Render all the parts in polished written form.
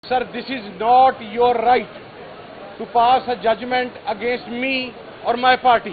Sir, this is not your right to pass a judgment against me or my party.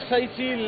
SIC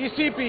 ECP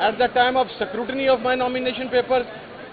at the time of scrutiny of my nomination papers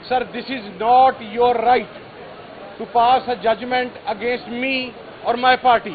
Sir, this is not your right to pass a judgment against me or my party।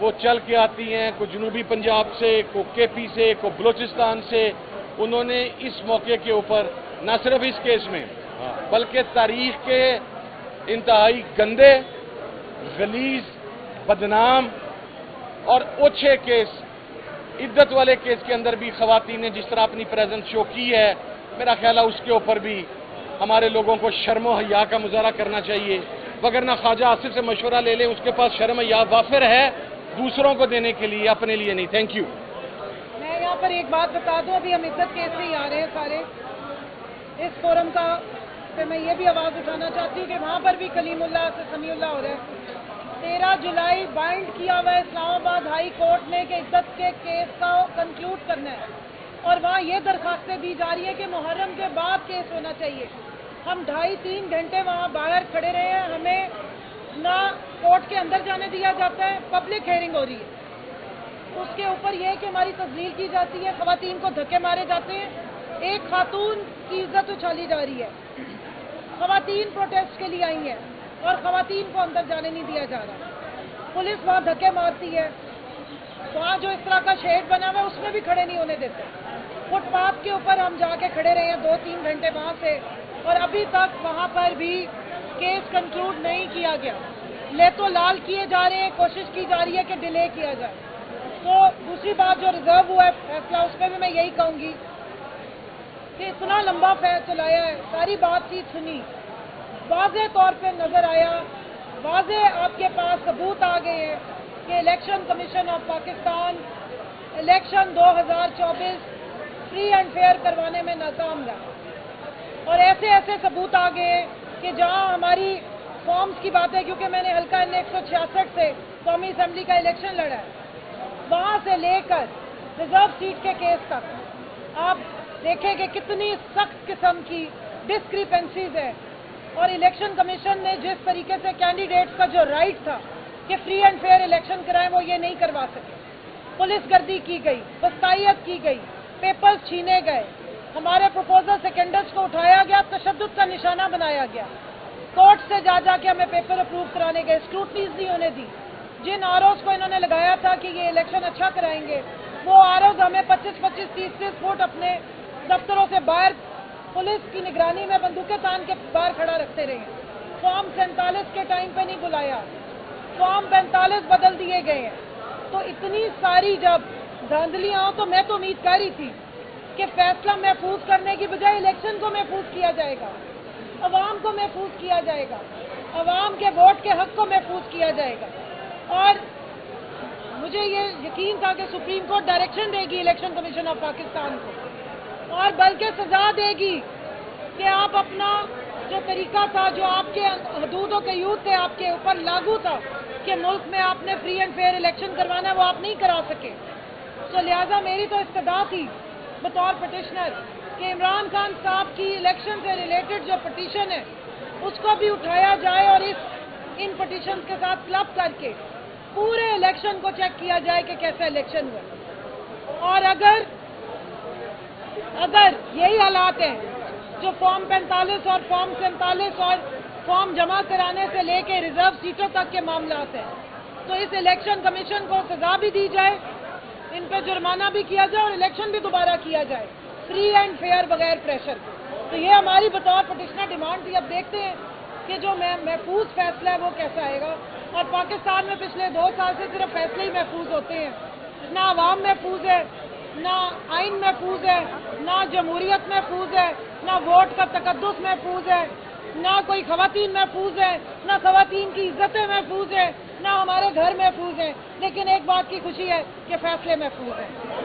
وہ چل کے آتی ہیں، کوئی جنوبی پنجاب سے، کوئی کے پی سے، کوئی بلوچستان سے. انہوں نے اس موقع کے اوپر نہ صرف اس کیس میں بلکہ تاریخ کے انتہائی گندے، غلیظ، بدنام اور اوچھے کیس، عدت والے کیس کے اندر بھی خواتین نے جس طرح اپنی پریزنس شو کی ہے، میرا خیال ہے اس کے اوپر بھی ہمارے لوگوں کو شرم و حیا کا مظاہرہ کرنا چاہیے. وگرنہ خواجہ آصف سے مشورہ لے لیں، اس کے پاس شرم و حیا وافر ہے دوسروں کو دینے کے لیے، اپنے لیے نہیں. Thank you. میں یہاں پر ایک بات بتا دوں، ابھی ہم عزت کیس سے ہی آ رہے ہیں سارے اس فورم کا، پھر میں یہ بھی آواز اٹھانا چاہتی ہوں کہ وہاں پر بھی کلیم اللہ سے سمیع اللہ ہو رہا ہے. 13 جولائی بائنڈ کیا ہوا ہے اسلام آباد ہائی کورٹ نے کہ عزت کے کیس کا کنکلوڈ کرنا ہے، اور وہاں یہ درخواستیں دی جا رہی ہیں کہ محرم کے بعد کیس ہونا چاہیے. ہم 2.5-3 گھنٹے وہاں باہر کھڑے رہے ہیں، ہمیں نہ کورٹ کے اندر جانے دیا جاتا ہے، پبلک ہیئرنگ ہو رہی ہے، اس کے اوپر یہ ہے کہ ہماری تذلیل کی جاتی ہے، خواتین کو دھکے مارے جاتے ہیں، ایک خاتون کی عزت اچھالی جا رہی ہے. خواتین پروٹیسٹ کے لیے آئی ہیں اور خواتین کو اندر جانے نہیں دیا جا رہا. پولیس وہاں دھکے مارتی ہے، وہاں جو اس طرح کا شیڈ بنا ہوا ہے اس میں بھی کھڑے نہیں ہونے دیتے. فٹ پاتھ کے اوپر ہم جا کے کھڑے رہے ہیں 2-3 گھنٹے وہاں سے، اور ابھی تک وہاں پر بھی کیس کنکلوڈ نہیں کیا گیا. لے تو لال کیے جا رہے ہیں، کوشش کی جا رہی ہے کہ ڈیلے کیا جائے. تو دوسری بات جو ریزرو ہوا ہے فیصلہ، اس پہ بھی میں یہی کہوں گی کہ اتنا لمبا فیصلہ چلایا ہے، ساری بات چیت سنی، واضح طور پہ نظر آیا، واضح آپ کے پاس ثبوت آ گئے ہیں کہ election commission of Pakistan election 2024 free and fair کروانے میں ناکام رہا. اور ایسے ثبوت آ گئے ہیں کہ جہاں ہماری فارمز کی بات ہے، کیونکہ میں نے حلقہ N 166 سے قومی اسمبلی کا الیکشن لڑا ہے، وہاں سے لے کر ریزرو سیٹ کے کیس تک آپ دیکھیں کہ کتنی سخت قسم کی ڈسکریپنسیز ہے. اور الیکشن کمیشن نے جس طریقے سے کینڈیڈیٹس کا جو رائٹ تھا کہ فری اینڈ فیئر الیکشن کرائیں، وہ یہ نہیں کروا سکے. پولیس گردی کی گئی، وسطائیت کی گئی، پیپرز چھینے گئے، ہمارے پروپوزل سیکنڈرز کو اٹھایا گیا، تشدد کا نشانہ بنایا گیا. کورٹ سے جا کے ہمیں پیپر اپروو کرانے گئے، اسکروٹنیز نہیں ہونے دی. جن آروز کو انہوں نے لگایا تھا کہ یہ الیکشن اچھا کرائیں گے، وہ آروز ہمیں 25-30 فٹ اپنے دفتروں سے باہر پولیس کی نگرانی میں بندوقیں تان کے باہر کھڑا رکھتے رہے. فارم 47 کے ٹائم پہ نہیں بلایا، فارم 45 بدل دیے گئے ہیں. تو اتنی ساری جب دھاندلیاں ہوں تو میں تو امید کر رہی تھی کہ فیصلہ محفوظ کرنے کی بجائے الیکشن کو محفوظ کیا جائے گا، عوام کو محفوظ کیا جائے گا، عوام کے ووٹ کے حق کو محفوظ کیا جائے گا. اور مجھے یہ یقین تھا کہ سپریم کورٹ ڈائریکشن دے گی الیکشن کمیشن آف پاکستان کو، اور بلکہ سزا دے گی کہ آپ اپنا جو طریقہ تھا، جو آپ کے حدود و قیود تھے آپ کے اوپر لاگو تھا کہ ملک میں آپ نے فری اینڈ فیئر الیکشن کروانا ہے، وہ آپ نہیں کرا سکے. تو لہٰذا میری تو استدعا تھی بطور پٹیشنر کہ عمران خان صاحب کی الیکشن سے ریلیٹڈ جو پٹیشن ہے اس کو بھی اٹھایا جائے، اور ان پٹیشنز کے ساتھ کلب کر کے پورے الیکشن کو چیک کیا جائے کہ کیسا الیکشن ہوا. اور اگر یہی حالات ہیں جو فارم 45 اور فارم 47 اور فارم جمع کرانے سے لے کے ریزرو سیٹوں تک کے معاملات ہیں، تو اس الیکشن کمیشن کو سزا بھی دی جائے، ان پہ جرمانہ بھی کیا جائے، اور الیکشن بھی دوبارہ کیا جائے فری اینڈ فیئر بغیر پریشر کے. تو یہ ہماری بطور پٹیشنر ڈیمانڈ تھی. اب دیکھتے ہیں کہ جو محفوظ فیصلہ ہے وہ کیسا آئے گا. اور پاکستان میں پچھلے 2 سال سے صرف فیصلے ہی محفوظ ہوتے ہیں، نہ عوام محفوظ ہے، نہ آئین محفوظ ہے، نہ جمہوریت محفوظ ہے، نہ ووٹ کا تقدس محفوظ ہے، نہ کوئی خواتین محفوظ ہے، نہ خواتین کی عزتیں محفوظ ہیں، نہ ہمارے گھر محفوظ ہیں. لیکن ایک بات کی خوشی ہے کہ فیصلے محفوظ ہیں.